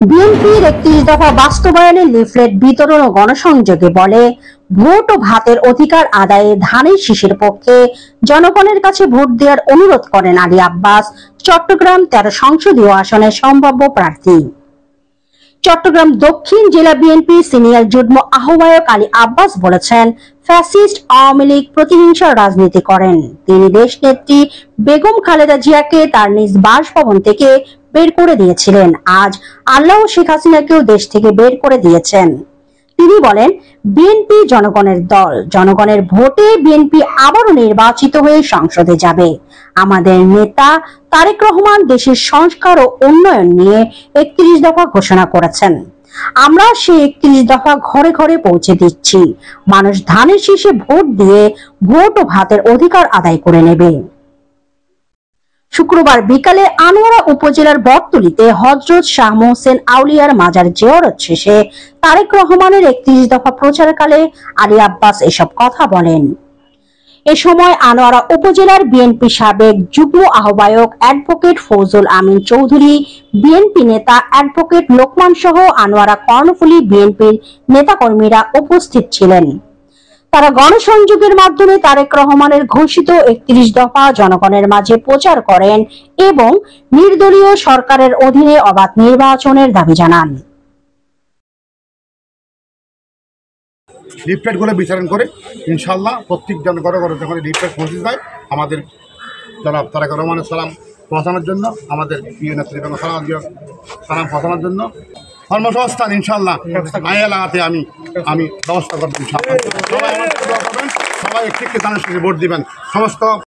বিএনপির ৩১ দফা বাস্তবায়নে লিফলেট বিতরণ ও গণসংযোগে বলে, ভোট ও ভাতের অধিকার আদায়ে ধানের শীষের পক্ষে জনগণের কাছে ভোট দেওয়ার অনুরোধ করেন আলী আব্বাস, চট্টগ্রাম ১৩ সংসদীয় আসনের সম্ভাব্য প্রার্থী। চট্টগ্রাম দক্ষিণ জেলা বিএনপির সিনিয়র যুগ্ম আহ্বায়ক আলী আব্বাস বলেছেন, ফ্যাসিস্ট আওয়ামী লীগ প্রতিহিংসার রাজনীতি করেন। তিনি দেশনেত্রী বেগম খালেদা জিয়াকে তার নিজ বাসভবন থেকে বের করে দিয়েছিলেন। আজ আল্লাহ শেখ হাসিনাকেও দেশ থেকে বের করে দিয়েছেন। তিনি বলেন, বিএনপি জনগণের দল, জনগণের ভোটে বিএনপি আবারও নির্বাচিত হয়ে সংসদে যাবে। আমাদের নেতা তারেক রহমান দেশের সংস্কার ও উন্নয়ন নিয়ে ৩১ দফা ঘোষণা করেছেন। আমরা সেই ৩১ দফা ঘরে ঘরে পৌঁছে দিচ্ছি। মানুষ ধানের শীষে ভোট দিয়ে ভোট ও ভাতের অধিকার আদায় করে নেবে। শুক্রবার বিকালে আনোয়ারা উপজেলার বটতলীতে হযরত শাহ মোহসেন আউলিয়ার মাজার জিয়ারত শেষে তারেক রহমানের ৩১ দফা প্রচারকালে আলী আব্বাস এসব কথা বলেন। এ সময় আনোয়ারা উপজেলার বিএনপি সাবেক যুগ্ম আহ্বায়ক অ্যাডভোকেট ফজল আমিন চৌধুরী, বিএনপি নেতা অ্যাডভোকেট লোকমান সহ আনোয়ারা কর্ণফুলী বিএনপির নেতাকর্মীরা উপস্থিত ছিলেন। তারা গণসংযোগের মাধ্যমে তারেক রহমানের ঘোষিত ৩১ দফা জনগণের মাঝে প্রচার করেন এবং নির্দলীয় সরকারের অধীনে অবাধ নির্বাচনের দাবি জানান। লিফলেটগুলো বিতরণ করে ইনশাল্লাহ প্রত্যেক ঘরে ঘরে যখন লিফলেট পৌঁছে যায়, আমাদের জনাব তারেক রহমানের সালাম পৌঁছানোর জন্য, আমাদের প্রিয় নেত্রী সালাম পৌঁছানোর জন্য কর্মসংস্থান ইনশাল্লাহ আয় এলাকাতে আমি ব্যবস্থা করবো। ইনশাল্লাহ সবাই ৩১ ধানের শীষে ভোট দিবেন। সমস্ত